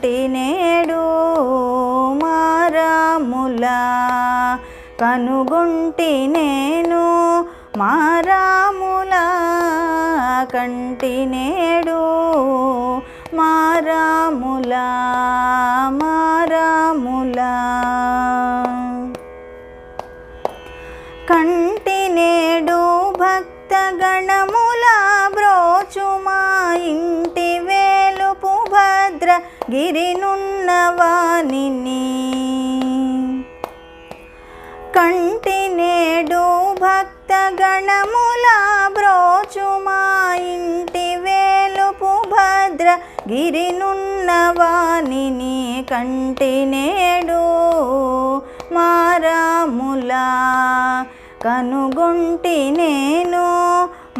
కంటి నేడు మారాములా కనుగొంటి నేను మారాములా కంటి నేడు మారాములా మారాములా కంటి నేడు భక్తగణముల బ్రోచుమా ఇంటి వేలుపు భద్ర గిరినున్నవానిని కంటి నేడు భక్తగణముల బ్రోచుమా ఇంటి వేలుపు భద్ర గిరినున్నవానిని కంటి నేడు మారాములా కనుగొంటి నేను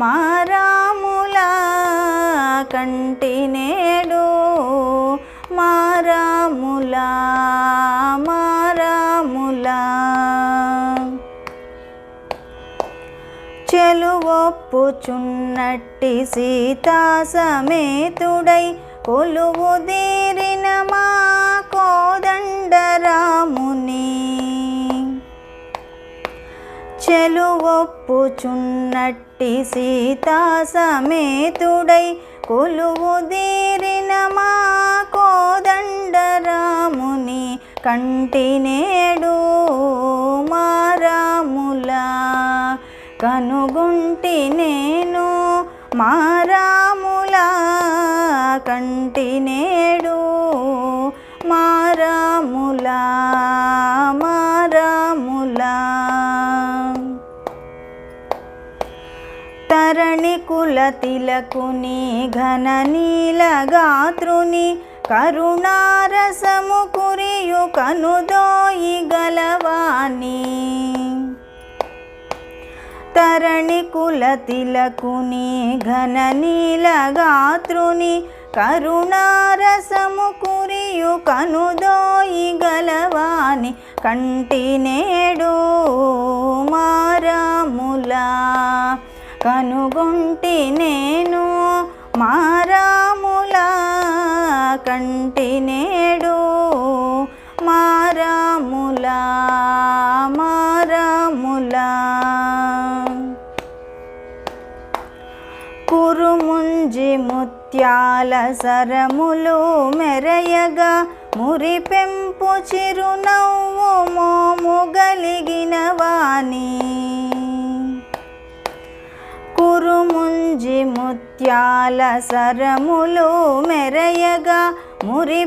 మారాములా కంటి నేడు మారాములా మారాములా చెలువొప్పుచున్నట్టి సీతా సమేతుడై కొలువుదీరిన మా కోదండరాముని చెలువొప్పుచున్నట్టి సీతా సమేతుడై కొలువుదీరిన మా కోదండరాముని కంటి నేడు మారాములా కనుగొంటి నేను మారాములా కంటి నేడు మారాములా మారాములా తరణి కుల తిలకుని ఘన నీలగాత్రుని కరుణారసము కురియు కనుదోయి గలవాని తరణి కుల తిలకుని ఘన నీలగాత్రుని కరుణారసము కురియు కనుదోయి గలవాని కంటి నేడు మారాములా కనుగొంటి నేను మారాములా కంటి నేడు మారాములా మారాములా కురుముంజి ముత్యాల సరములు మెరయగా మురిపెంపు చిరునవ్వు మోము గలిగిన వాణి కురుముంజి ముత్యాల సరములు మెరయగా మురి